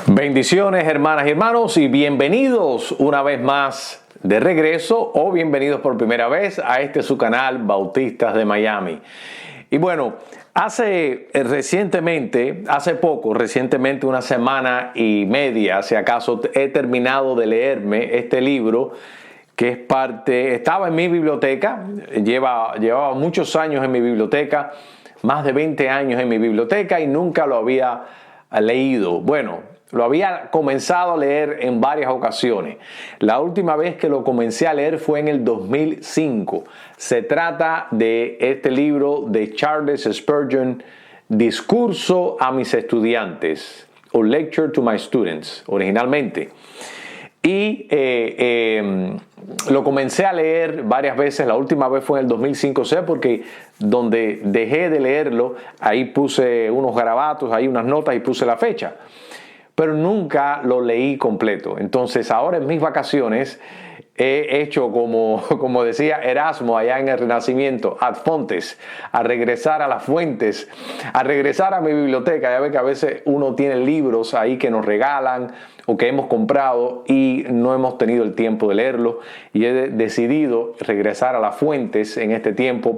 Bendiciones, hermanas y hermanos, y bienvenidos una vez más de regreso o bienvenidos por primera vez a su canal Bautistas de Miami. Y bueno, recientemente, una semana y media, si acaso, he terminado de leerme este libro que es estaba en mi biblioteca, llevaba muchos años en mi biblioteca, más de 20 años en mi biblioteca y nunca lo había leído. Bueno, lo había comenzado a leer en varias ocasiones. La última vez que lo comencé a leer fue en el 2005. Se trata de este libro de Charles Spurgeon, Discurso a mis estudiantes, o Lecture to my Students, originalmente. Y lo comencé a leer varias veces. La última vez fue en el 2005, porque donde dejé de leerlo, ahí puse unos garabatos, ahí unas notas y puse la fecha. Pero nunca lo leí completo. Entonces ahora en mis vacaciones he hecho como decía Erasmo allá en el Renacimiento, ad fontes, a regresar a las fuentes, a regresar a mi biblioteca. Ya ve que a veces uno tiene libros ahí que nos regalan o que hemos comprado y no hemos tenido el tiempo de leerlo, y he decidido regresar a las fuentes en este tiempo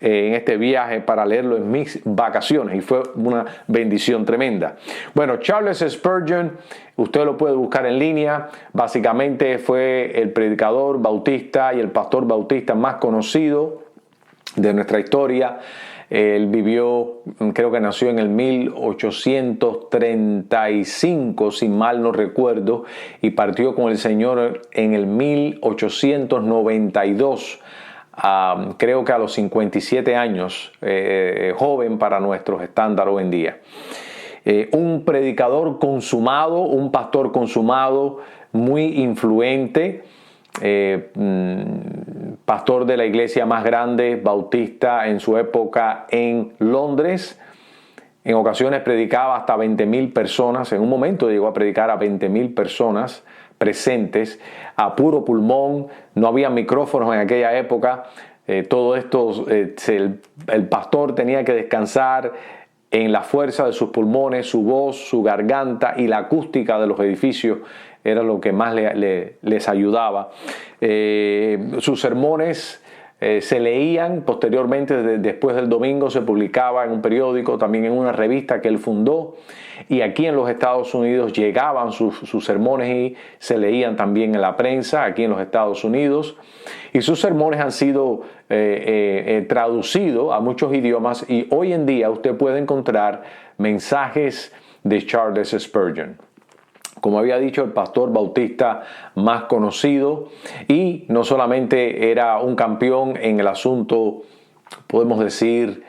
en este viaje para leerlo en mis vacaciones, y fue una bendición tremenda. Bueno, Charles Spurgeon, usted lo puede buscar en línea. Básicamente fue el predicador bautista y el pastor bautista más conocido de nuestra historia. Él vivió, creo que nació en el 1835, si mal no recuerdo, y partió con el Señor en el 1892. Creo que a los 57 años, joven para nuestros estándares hoy en día. Un predicador consumado, un pastor consumado, muy influente, pastor de la iglesia más grande bautista en su época en Londres. En ocasiones predicaba hasta 20,000 personas. En un momento llegó a predicar a 20,000 personas presentes a puro pulmón. No había micrófonos en aquella época. Todo esto, el pastor tenía que descansar en la fuerza de sus pulmones, su voz, su garganta y la acústica de los edificios era lo que más les ayudaba. Sus sermones se leían posteriormente, después del domingo se publicaba en un periódico, también en una revista que él fundó, y aquí en los Estados Unidos llegaban sus sermones y se leían también en la prensa aquí en los Estados Unidos, y sus sermones han sido traducidos a muchos idiomas, y hoy en día usted puede encontrar mensajes de Charles Spurgeon. Como había dicho, el pastor bautista más conocido, y no solamente era un campeón en el asunto, podemos decir,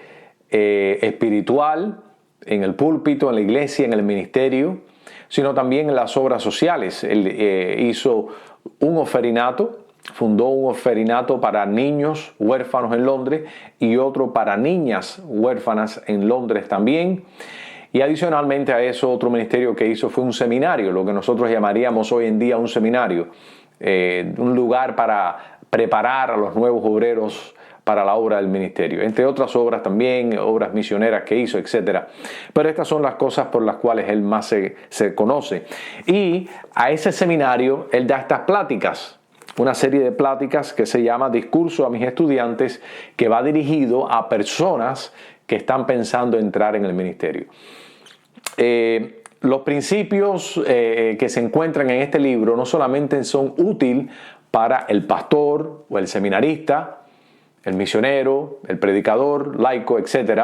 espiritual, en el púlpito, en la iglesia, en el ministerio, sino también en las obras sociales. Él hizo un orferinato, fundó un orferinato para niños huérfanos en Londres y otro para niñas huérfanas en Londres también. Y adicionalmente a eso, otro ministerio que hizo fue un seminario, lo que nosotros llamaríamos hoy en día un seminario, un lugar para preparar a los nuevos obreros para la obra del ministerio, entre otras obras también, obras misioneras que hizo, etc. Pero estas son las cosas por las cuales él más se conoce. Y a ese seminario él da estas pláticas, una serie de pláticas que se llama Discurso a mis estudiantes, que va dirigido a personas que están pensando entrar en el ministerio. Los principios que se encuentran en este libro no solamente son útiles para el pastor o el seminarista, el misionero, el predicador, laico, etc.,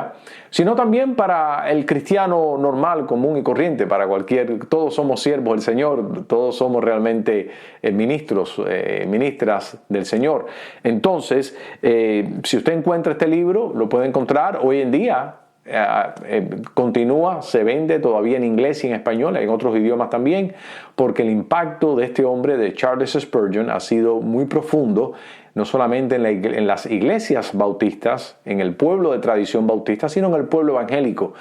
sino también para el cristiano normal, común y corriente, todos somos siervos del Señor, todos somos realmente ministras del Señor. Entonces, si usted encuentra este libro, lo puede encontrar hoy en día. Continúa, se vende todavía en inglés y en español, en otros idiomas también, porque el impacto de este hombre, de Charles Spurgeon, ha sido muy profundo, no solamente en las iglesias bautistas, en el pueblo de tradición bautista, sino en el pueblo evangélico.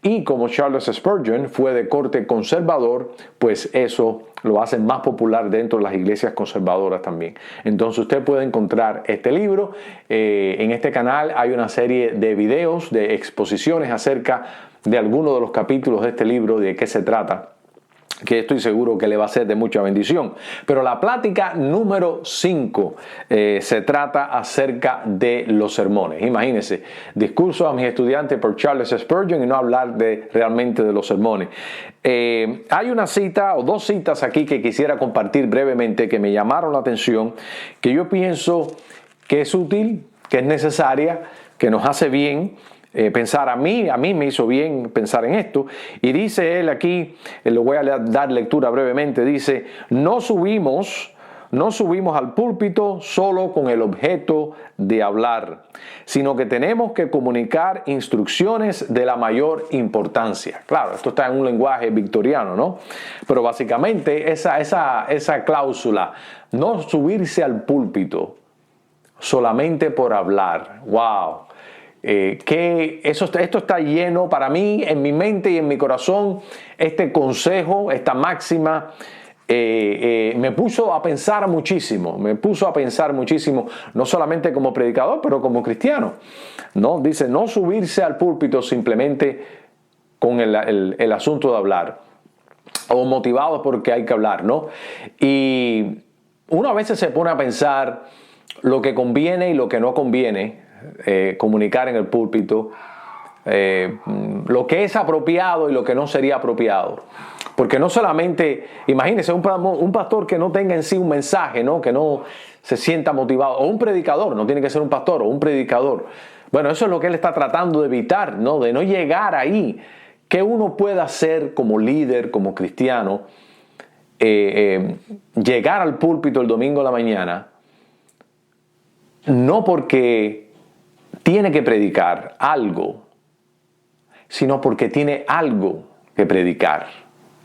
Y como Charles Spurgeon fue de corte conservador, pues eso lo hace más popular dentro de las iglesias conservadoras también. Entonces usted puede encontrar este libro. En este canal hay una serie de videos, de exposiciones acerca de algunos de los capítulos de este libro, de qué se trata. que estoy seguro que le va a ser de mucha bendición. Pero la plática número 5 se trata acerca de los sermones. Imagínense, discurso a mis estudiantes por Charles Spurgeon y no hablar realmente de los sermones. Hay una cita o dos citas aquí que quisiera compartir brevemente que me llamaron la atención, que yo pienso que es útil, que es necesaria, que nos hace bien pensar. A mí me hizo bien pensar en esto. Y dice él aquí, lo voy a dar lectura brevemente, dice: no subimos al púlpito solo con el objeto de hablar, sino que tenemos que comunicar instrucciones de la mayor importancia. Claro, esto está en un lenguaje victoriano, ¿no? Pero básicamente esa cláusula, no subirse al púlpito solamente por hablar. ¡Wow! Esto está lleno para mí, en mi mente y en mi corazón. Este consejo, esta máxima, me puso a pensar muchísimo, no solamente como predicador, pero como cristiano, ¿no? Dice, no subirse al púlpito simplemente con el asunto de hablar, o motivados porque hay que hablar, ¿no? Y uno a veces se pone a pensar lo que conviene y lo que no conviene comunicar en el púlpito, lo que es apropiado y lo que no sería apropiado. Porque no solamente, imagínense un pastor que no tenga en sí un mensaje, ¿no? Que no se sienta motivado, o un predicador, no tiene que ser un pastor, o un predicador. Bueno, eso es lo que él está tratando de evitar, ¿no? De no llegar ahí. ¿Qué uno puede hacer como líder, como cristiano? Llegar al púlpito el domingo a la mañana, no porque tiene que predicar algo, sino porque tiene algo que predicar.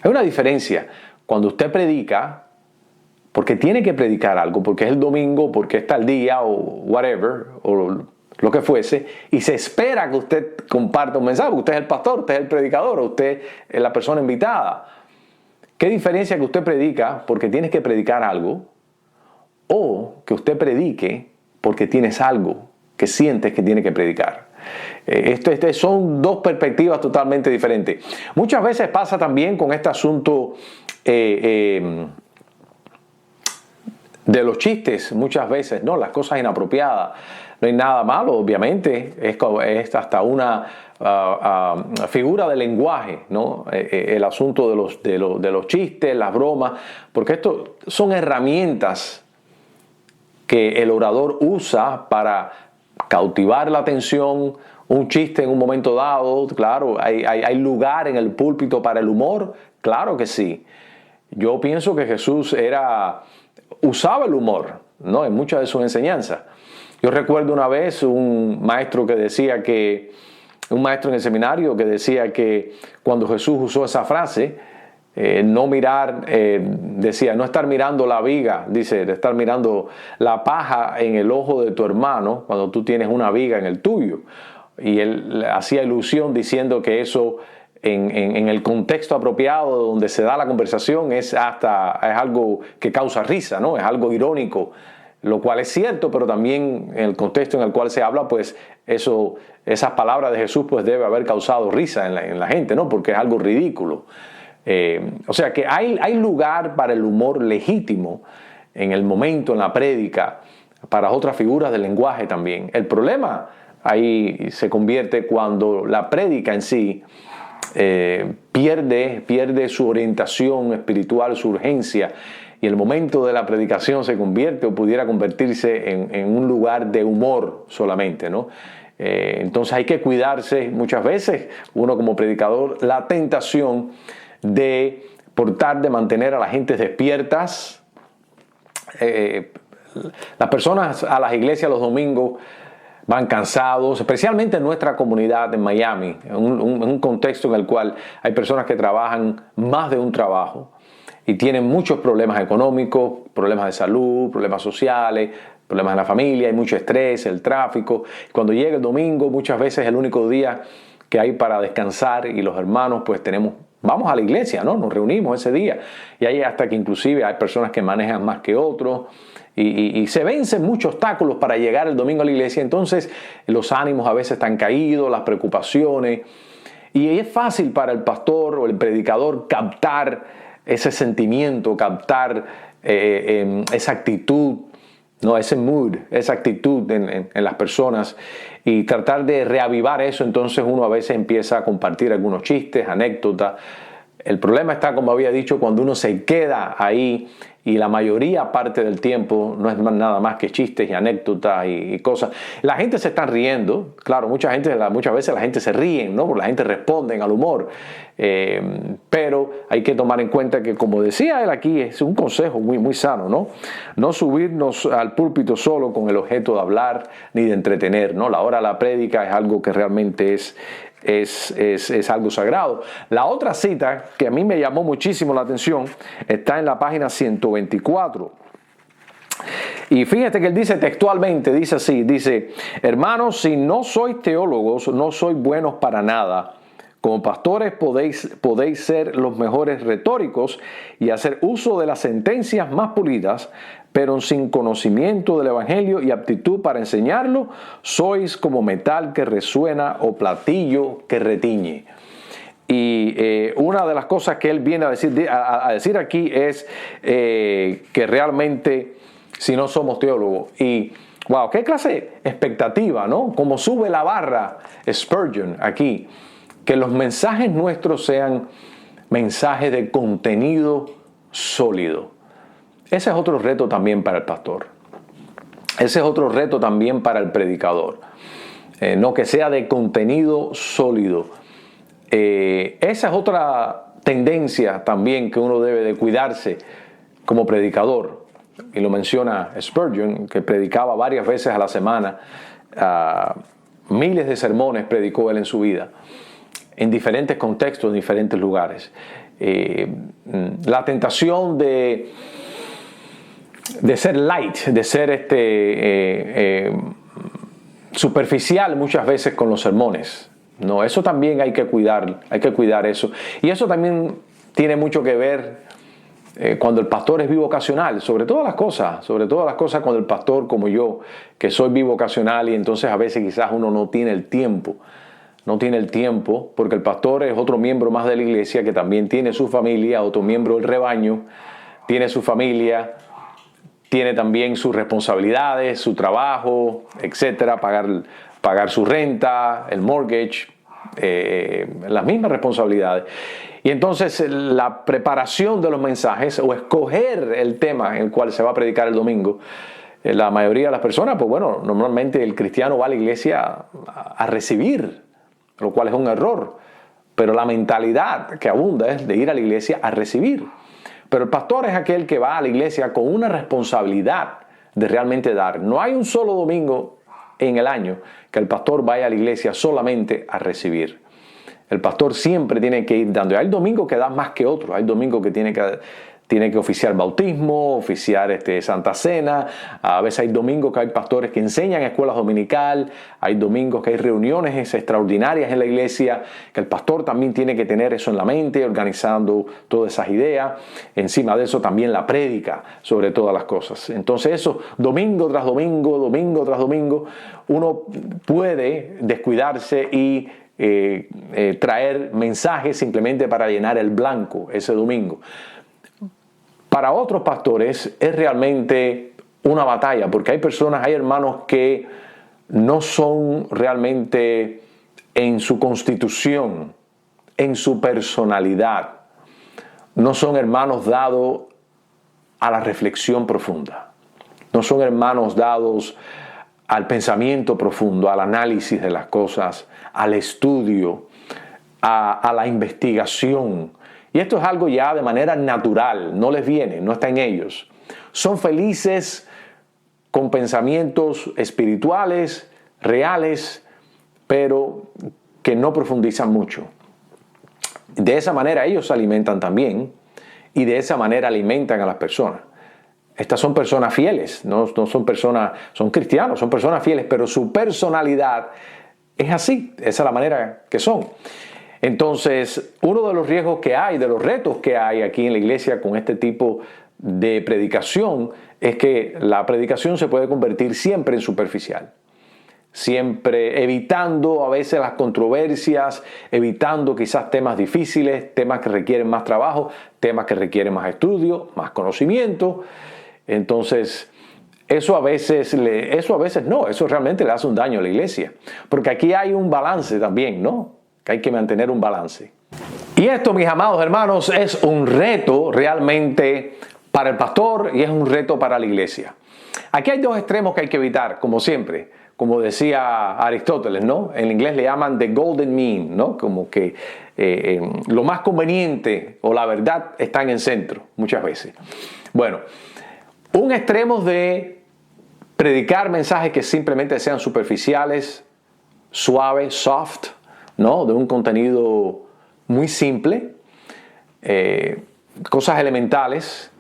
Hay una diferencia cuando usted predica porque tiene que predicar algo, porque es el domingo, porque está el día o whatever, o lo que fuese, y se espera que usted comparta un mensaje. Usted es el pastor, usted es el predicador, usted es la persona invitada. ¿Qué diferencia que usted predica porque tienes que predicar algo, o que usted predique porque tienes algo que sientes que tiene que predicar? Son dos perspectivas totalmente diferentes. Muchas veces pasa también con este asunto de los chistes, muchas veces, ¿no? Las cosas inapropiadas. No hay nada malo, obviamente, es hasta una figura de lenguaje, ¿no? El asunto de los chistes, las bromas, porque esto son herramientas que el orador usa para cautivar la atención. Un chiste en un momento dado, claro, hay lugar en el púlpito para el humor, claro que sí. Yo pienso que Jesús usaba el humor, ¿no? En muchas de sus enseñanzas. Yo recuerdo una vez un maestro en el seminario que decía que cuando Jesús usó esa frase, no estar mirando la viga, dice, de estar mirando la paja en el ojo de tu hermano cuando tú tienes una viga en el tuyo. Y él hacía ilusión diciendo que eso en el contexto apropiado donde se da la conversación es algo que causa risa, ¿no? Es algo irónico, lo cual es cierto, pero también en el contexto en el cual se habla, pues esas palabras de Jesús pues debe haber causado risa en la gente, ¿no? Porque es algo ridículo. O sea que hay lugar para el humor legítimo en el momento, en la prédica, para otras figuras del lenguaje también. El problema ahí se convierte cuando la prédica en sí pierde su orientación espiritual, su urgencia, y el momento de la predicación se convierte o pudiera convertirse en un lugar de humor solamente, ¿no? Entonces hay que cuidarse muchas veces, uno como predicador, la tentación de mantener a la gente despiertas. Las personas a las iglesias los domingos van cansados, especialmente en nuestra comunidad en Miami, en un contexto en el cual hay personas que trabajan más de un trabajo y tienen muchos problemas económicos, problemas de salud, problemas sociales, problemas en la familia, hay mucho estrés, el tráfico. Cuando llega el domingo, muchas veces es el único día que hay para descansar y los hermanos pues vamos a la iglesia, ¿no? Nos reunimos ese día y hay hasta que inclusive hay personas que manejan más que otros y se vencen muchos obstáculos para llegar el domingo a la iglesia. Entonces los ánimos a veces están caídos, las preocupaciones, y es fácil para el pastor o el predicador captar ese sentimiento, captar esa actitud, no, ese mood, esa actitud en las personas y tratar de reavivar eso. Entonces uno a veces empieza a compartir algunos chistes, anécdotas. El problema está, como había dicho, cuando uno se queda ahí y la mayoría parte del tiempo no es nada más que chistes y anécdotas y cosas. La gente se está riendo, claro, muchas veces la gente se ríe, ¿no? Porque la gente responde al humor. Pero hay que tomar en cuenta que, como decía él aquí, es un consejo muy, muy sano, ¿no? No subirnos al púlpito solo con el objeto de hablar ni de entretener, ¿no? La hora de la prédica es algo que realmente es algo sagrado. La otra cita que a mí me llamó muchísimo la atención está en la página 124. Y fíjate que él dice textualmente, dice así, dice: hermanos, si no sois teólogos, no sois buenos para nada. Como pastores podéis ser los mejores retóricos y hacer uso de las sentencias más pulidas, pero sin conocimiento del Evangelio y aptitud para enseñarlo, sois como metal que resuena o platillo que retiñe. Y una de las cosas que él viene a decir aquí es que realmente, si no somos teólogos, y wow, qué clase de expectativa, ¿no? Como sube la barra Spurgeon aquí, que los mensajes nuestros sean mensajes de contenido sólido. Ese es otro reto también para el pastor. Ese es otro reto también para el predicador. No, que sea de contenido sólido. Esa es otra tendencia también que uno debe de cuidarse como predicador. Y lo menciona Spurgeon, que predicaba varias veces a la semana. Miles de sermones predicó él en su vida, en diferentes contextos, en diferentes lugares. La tentación de ser light, de ser superficial muchas veces con los sermones. No, eso también hay que cuidar eso. Y eso también tiene mucho que ver cuando el pastor es bivocacional, sobre todas las cosas cuando el pastor, como yo, que soy bivocacional, y entonces a veces quizás uno no tiene el tiempo, porque el pastor es otro miembro más de la iglesia que también tiene su familia, otro miembro del rebaño, tiene su familia, tiene también sus responsabilidades, su trabajo, etcétera, pagar su renta, el mortgage, las mismas responsabilidades. Y entonces la preparación de los mensajes o escoger el tema en el cual se va a predicar el domingo, la mayoría de las personas, pues bueno, normalmente el cristiano va a la iglesia a recibir, lo cual es un error. Pero la mentalidad que abunda es de ir a la iglesia a recibir. Pero el pastor es aquel que va a la iglesia con una responsabilidad de realmente dar. No hay un solo domingo en el año que el pastor vaya a la iglesia solamente a recibir. El pastor siempre tiene que ir dando. Hay domingos que da más que otros. Hay domingos que tiene que oficiar bautismo, oficiar Santa Cena. A veces hay domingos que hay pastores que enseñan escuelas dominical. Hay domingos que hay reuniones extraordinarias en la iglesia, que el pastor también tiene que tener eso en la mente, organizando todas esas ideas. Encima de eso también la prédica sobre todas las cosas. Entonces eso, domingo tras domingo, uno puede descuidarse y traer mensajes simplemente para llenar el blanco ese domingo. Para otros pastores es realmente una batalla, porque hay hermanos que no son realmente en su constitución, en su personalidad, no son hermanos dados a la reflexión profunda, no son hermanos dados al pensamiento profundo, al análisis de las cosas, al estudio, a la investigación. Y esto es algo ya de manera natural, no les viene, no está en ellos. Son felices con pensamientos espirituales, reales, pero que no profundizan mucho. De esa manera ellos se alimentan también y de esa manera alimentan a las personas. Estas son personas fieles, no son personas, son cristianos, son personas fieles, pero su personalidad es así, esa es la manera que son. Entonces, uno de los riesgos que hay, de los retos que hay aquí en la iglesia con este tipo de predicación, es que la predicación se puede convertir siempre en superficial. siempre evitando a veces las controversias, evitando quizás temas difíciles, temas que requieren más trabajo, temas que requieren más estudio, más conocimiento. Entonces, eso realmente le hace un daño a la iglesia. Porque aquí hay un balance también, ¿no? Que hay que mantener un balance. Y esto, mis amados hermanos, es un reto realmente para el pastor y es un reto para la iglesia. Aquí hay dos extremos que hay que evitar, como siempre. Como decía Aristóteles, ¿no? En inglés le llaman the golden mean, ¿no? Como que lo más conveniente o la verdad está en el centro, muchas veces. Bueno, un extremo de predicar mensajes que simplemente sean superficiales, suaves, soft, ¿no? De un contenido muy simple, cosas elementales.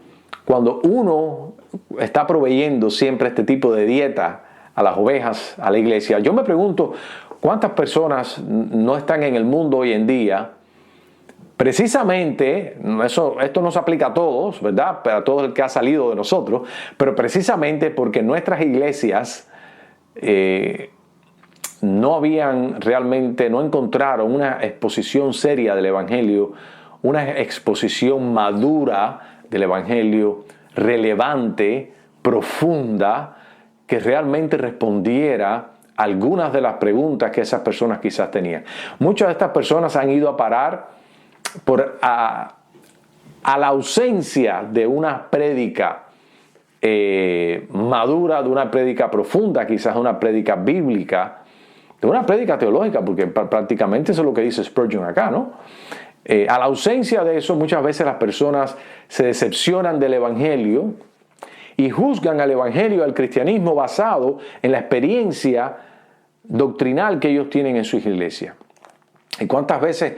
Cuando uno está proveyendo siempre este tipo de dieta a las ovejas, a la iglesia, yo me pregunto cuántas personas no están en el mundo hoy en día, precisamente, esto no se aplica a todos, ¿verdad? A todo el que ha salido de nosotros, pero precisamente porque nuestras iglesias no encontraron una exposición seria del Evangelio, una exposición madura del Evangelio, relevante, profunda, que realmente respondiera a algunas de las preguntas que esas personas quizás tenían. Muchas de estas personas han ido a parar a la ausencia de una prédica madura, de una prédica profunda, quizás una prédica bíblica, de una prédica teológica, porque prácticamente eso es lo que dice Spurgeon acá, ¿no? A la ausencia de eso, muchas veces las personas se decepcionan del Evangelio y juzgan al Evangelio, al cristianismo, basado en la experiencia doctrinal que ellos tienen en su iglesia. ¿Y cuántas veces,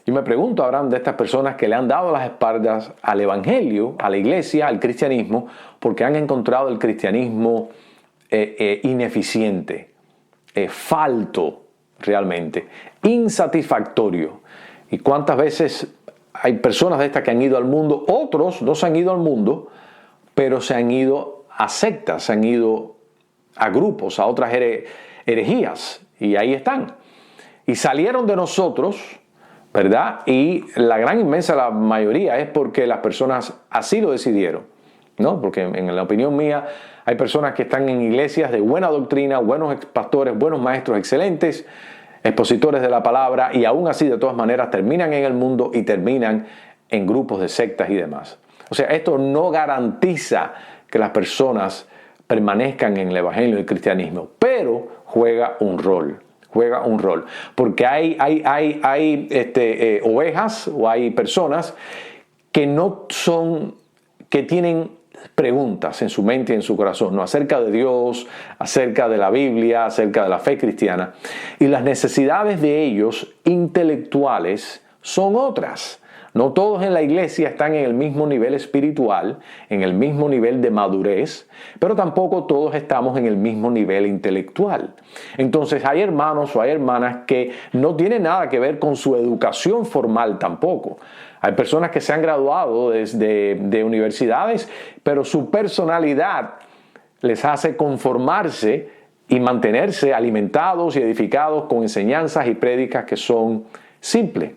yo me pregunto, habrán de estas personas que le han dado las espaldas al Evangelio, a la iglesia, al cristianismo, porque han encontrado el cristianismo ineficiente, falto realmente, insatisfactorio? ¿Y cuántas veces hay personas de estas que han ido al mundo? Otros no se han ido al mundo, pero se han ido a sectas, se han ido a grupos, a otras herejías, y ahí están. Y salieron de nosotros, ¿verdad? Y la gran inmensa la mayoría es porque las personas así lo decidieron, ¿no? Porque en la opinión mía hay personas que están en iglesias de buena doctrina, buenos pastores, buenos maestros excelentes, expositores de la palabra, y aún así de todas maneras terminan en el mundo y terminan en grupos de sectas y demás. O sea, esto no garantiza que las personas permanezcan en el evangelio del cristianismo, pero juega un rol. Porque hay ovejas o hay personas que tienen preguntas en su mente y en su corazón, ¿no? Acerca de Dios, acerca de la Biblia, acerca de la fe cristiana. Y las necesidades de ellos intelectuales son otras. No todos en la iglesia están en el mismo nivel espiritual, en el mismo nivel de madurez, pero tampoco todos estamos en el mismo nivel intelectual. Entonces hay hermanos o hay hermanas que no tienen nada que ver con su educación formal tampoco. Hay personas que se han graduado de universidades, pero su personalidad les hace conformarse y mantenerse alimentados y edificados con enseñanzas y prédicas que son simples.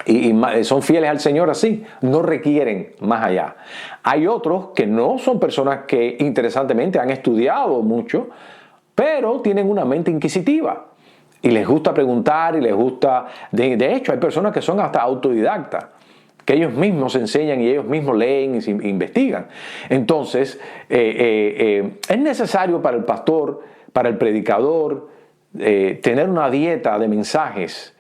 Y son fieles al Señor así, no requieren más allá. Hay otros que no son personas que interesantemente han estudiado mucho, pero tienen una mente inquisitiva y les gusta preguntar y les gusta... De hecho, hay personas que son hasta autodidactas, que ellos mismos enseñan y ellos mismos leen y investigan. Entonces, es necesario para el pastor, para el predicador, tener una dieta de mensajes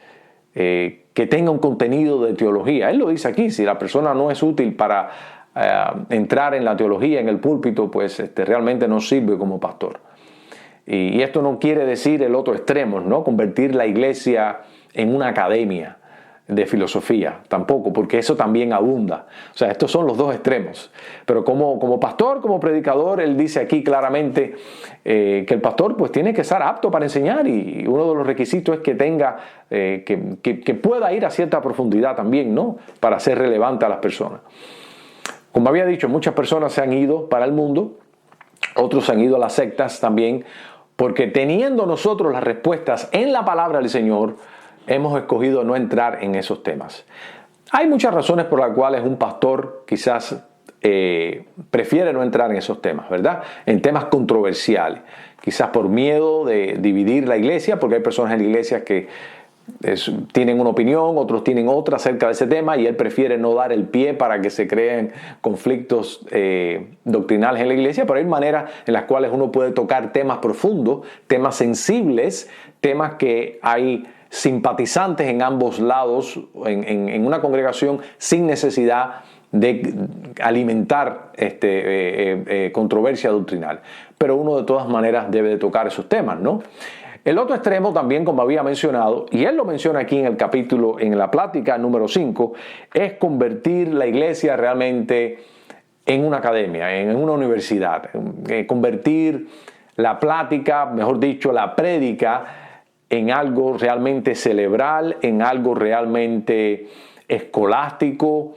que tenga un contenido de teología. Él lo dice aquí, si la persona no es útil para entrar en la teología, en el púlpito, pues realmente no sirve como pastor. Y esto no quiere decir el otro extremo, ¿no? Convertir la iglesia en una academia de filosofía, tampoco, porque eso también abunda. O sea, estos son los dos extremos. Pero como pastor, como predicador, él dice aquí claramente que el pastor pues tiene que estar apto para enseñar, y uno de los requisitos es que tenga, que pueda ir a cierta profundidad también, ¿no? Para ser relevante a las personas. Como había dicho, muchas personas se han ido para el mundo, otros se han ido a las sectas también, porque teniendo nosotros las respuestas en la palabra del Señor, hemos escogido no entrar en esos temas. Hay muchas razones por las cuales un pastor quizás prefiere no entrar en esos temas, ¿verdad? En temas controversiales. Quizás por miedo de dividir la iglesia, porque hay personas en la iglesia que tienen una opinión, otros tienen otra acerca de ese tema, y él prefiere no dar el pie para que se creen conflictos doctrinales en la iglesia, pero hay maneras en las cuales uno puede tocar temas profundos, temas sensibles, temas que hay simpatizantes en ambos lados en una congregación sin necesidad de alimentar controversia doctrinal. Pero uno de todas maneras debe de tocar esos temas, ¿no? El otro extremo también, como había mencionado, y él lo menciona aquí en el capítulo, en la plática número 5, es convertir la iglesia realmente en una academia, en una universidad. Convertir la plática, mejor dicho, la prédica, en algo realmente cerebral, en algo realmente escolástico,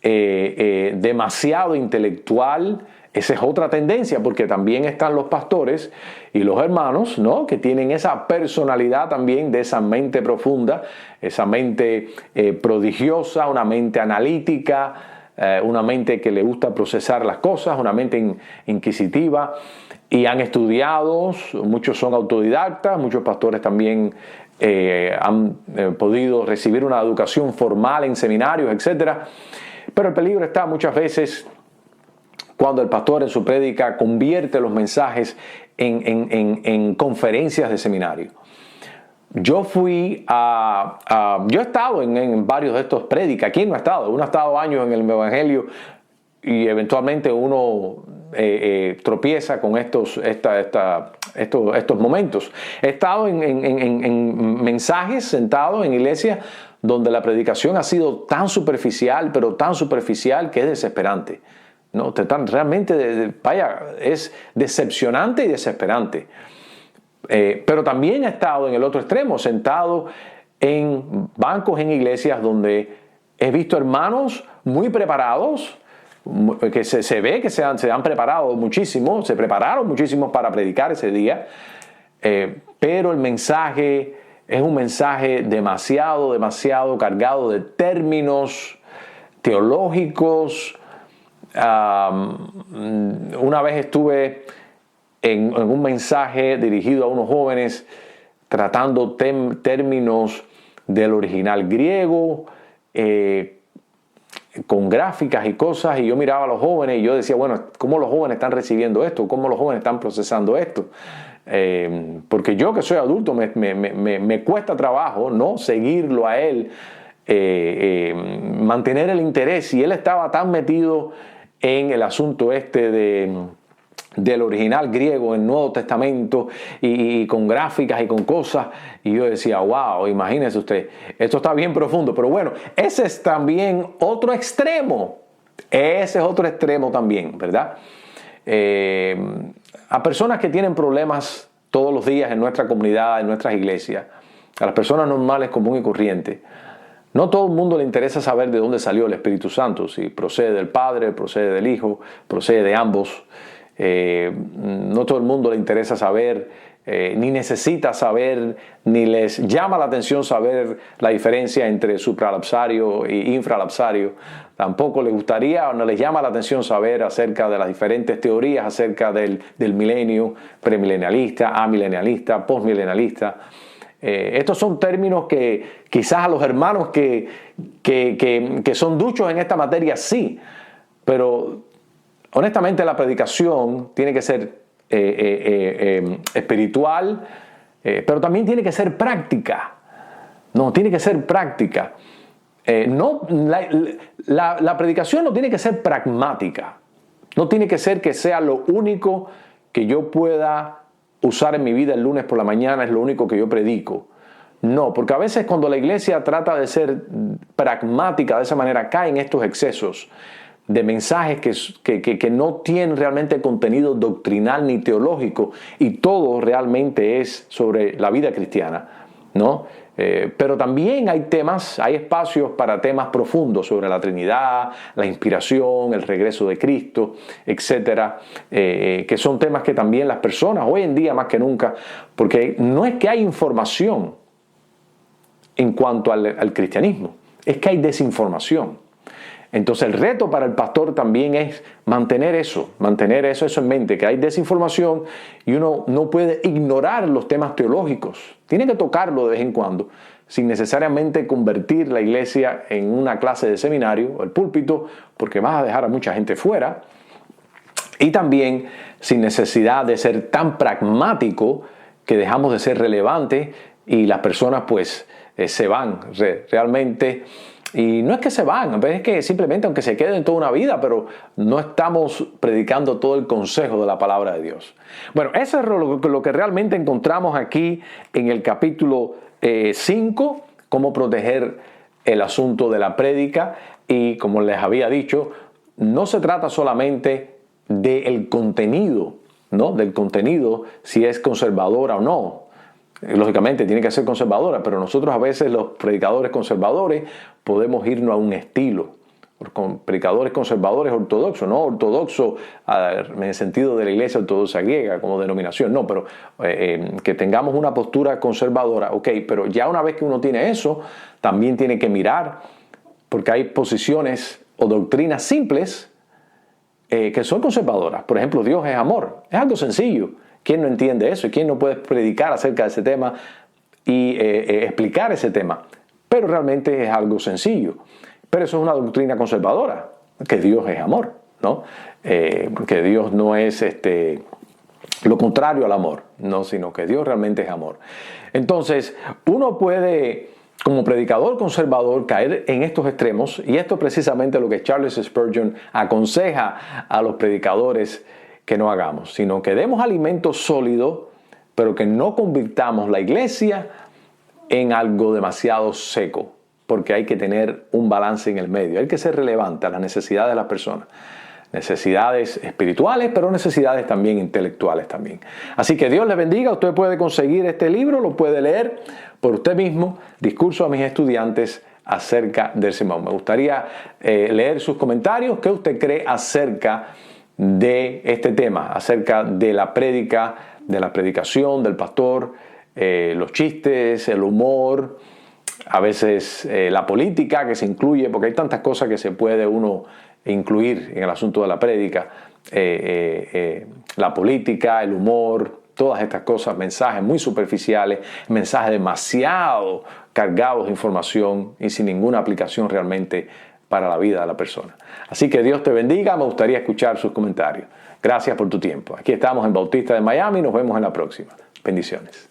demasiado intelectual. Esa es otra tendencia, porque también están los pastores y los hermanos, ¿no?, que tienen esa personalidad también de esa mente profunda, esa mente prodigiosa, una mente analítica, una mente que le gusta procesar las cosas, una mente inquisitiva, y han estudiado, muchos son autodidactas, muchos pastores también han podido recibir una educación formal en seminarios, etc. Pero el peligro está muchas veces cuando el pastor en su prédica convierte los mensajes en conferencias de seminario. Yo he estado en varios de estos prédicas. ¿Quién no ha estado? Uno ha estado años en el Evangelio y eventualmente uno tropieza con estos momentos. He estado en mensajes, sentado en iglesias donde la predicación ha sido tan superficial, pero tan superficial que es desesperante. No, realmente, es decepcionante y desesperante. Pero también he estado en el otro extremo, sentado en bancos en iglesias donde he visto hermanos muy preparados, que se ve que se han preparado muchísimo, se prepararon muchísimo para predicar ese día, pero el mensaje es un mensaje demasiado cargado de términos teológicos. Una vez estuve en un mensaje dirigido a unos jóvenes tratando términos del original griego, con gráficas y cosas, y yo miraba a los jóvenes y yo decía, bueno, ¿cómo los jóvenes están recibiendo esto? ¿Cómo los jóvenes están procesando esto? Porque yo, que soy adulto, me cuesta trabajo, ¿no?, seguirlo a él, mantener el interés, y él estaba tan metido en el asunto del original griego en el Nuevo Testamento y con gráficas y con cosas, y yo decía, wow, imagínese usted, esto está bien profundo. Pero bueno, ese es también otro extremo, también, ¿verdad? A personas que tienen problemas todos los días en nuestra comunidad, en nuestras iglesias, a las personas normales, común y corriente, no todo el mundo le interesa saber de dónde salió el Espíritu Santo, si procede del Padre, procede del Hijo, procede de ambos. No todo el mundo le interesa saber, ni necesita saber, ni les llama la atención saber la diferencia entre supralapsario e infralapsario. Tampoco les gustaría o no les llama la atención saber acerca de las diferentes teorías acerca del milenio, premilenialista, amilenialista, postmilenialista. Estos son términos que quizás a los hermanos que son duchos en esta materia sí, pero honestamente la predicación tiene que ser espiritual, pero también tiene que ser práctica. No, tiene que ser práctica. La predicación no tiene que ser pragmática. No tiene que ser que sea lo único que yo pueda usar en mi vida el lunes por la mañana, es lo único que yo predico. No, porque a veces cuando la iglesia trata de ser pragmática de esa manera, caen estos excesos de mensajes que no tienen realmente contenido doctrinal ni teológico, y todo realmente es sobre la vida cristiana, ¿no? Pero también hay espacios para temas profundos sobre la Trinidad, la inspiración, el regreso de Cristo, etcétera, que son temas que también las personas hoy en día más que nunca, porque no es que hay información en cuanto al cristianismo, es que hay desinformación. Entonces el reto para el pastor también es mantener eso en mente, que hay desinformación y uno no puede ignorar los temas teológicos. Tiene que tocarlo de vez en cuando, sin necesariamente convertir la iglesia en una clase de seminario o el púlpito, porque vas a dejar a mucha gente fuera. Y también sin necesidad de ser tan pragmático que dejamos de ser relevantes y las personas pues se van realmente. Y no es que se van, es que simplemente aunque se queden toda una vida, pero no estamos predicando todo el consejo de la palabra de Dios. Bueno, eso es lo que realmente encontramos aquí en el capítulo 5, cómo proteger el asunto de la prédica. Y como les había dicho, no se trata solamente del contenido, ¿no? Del contenido, si es conservadora o no. Lógicamente tiene que ser conservadora, pero nosotros a veces los predicadores conservadores podemos irnos a un estilo. Con predicadores conservadores ortodoxos, no ortodoxo en el sentido de la iglesia ortodoxa griega como denominación, no, pero que tengamos una postura conservadora, ok, pero ya una vez que uno tiene eso, también tiene que mirar, porque hay posiciones o doctrinas simples que son conservadoras. Por ejemplo, Dios es amor, es algo sencillo. ¿Quién no entiende eso? ¿Y quién no puede predicar acerca de ese tema y explicar ese tema? Pero realmente es algo sencillo. Pero eso es una doctrina conservadora, que Dios es amor, ¿no? Que Dios no es lo contrario al amor, no, sino que Dios realmente es amor. Entonces, uno puede, como predicador conservador, caer en estos extremos, y esto es precisamente lo que Charles Spurgeon aconseja a los predicadores que no hagamos, sino que demos alimento sólido, pero que no convirtamos la iglesia en algo demasiado seco, porque hay que tener un balance en el medio, hay que ser relevante a las necesidades de las personas, necesidades espirituales, pero necesidades también intelectuales también. Así que Dios les bendiga. Usted puede conseguir este libro, lo puede leer por usted mismo, Discurso a mis estudiantes acerca del sermón. Me gustaría leer sus comentarios. ¿Qué usted cree acerca de este tema, acerca de la prédica, de la predicación del pastor, los chistes, el humor, a veces la política que se incluye, porque hay tantas cosas que se puede uno incluir en el asunto de la prédica, la política, el humor, todas estas cosas, mensajes muy superficiales, mensajes demasiado cargados de información y sin ninguna aplicación realmente para la vida de la persona. Así que Dios te bendiga, me gustaría escuchar sus comentarios. Gracias por tu tiempo. Aquí estamos en Bautista de Miami, nos vemos en la próxima. Bendiciones.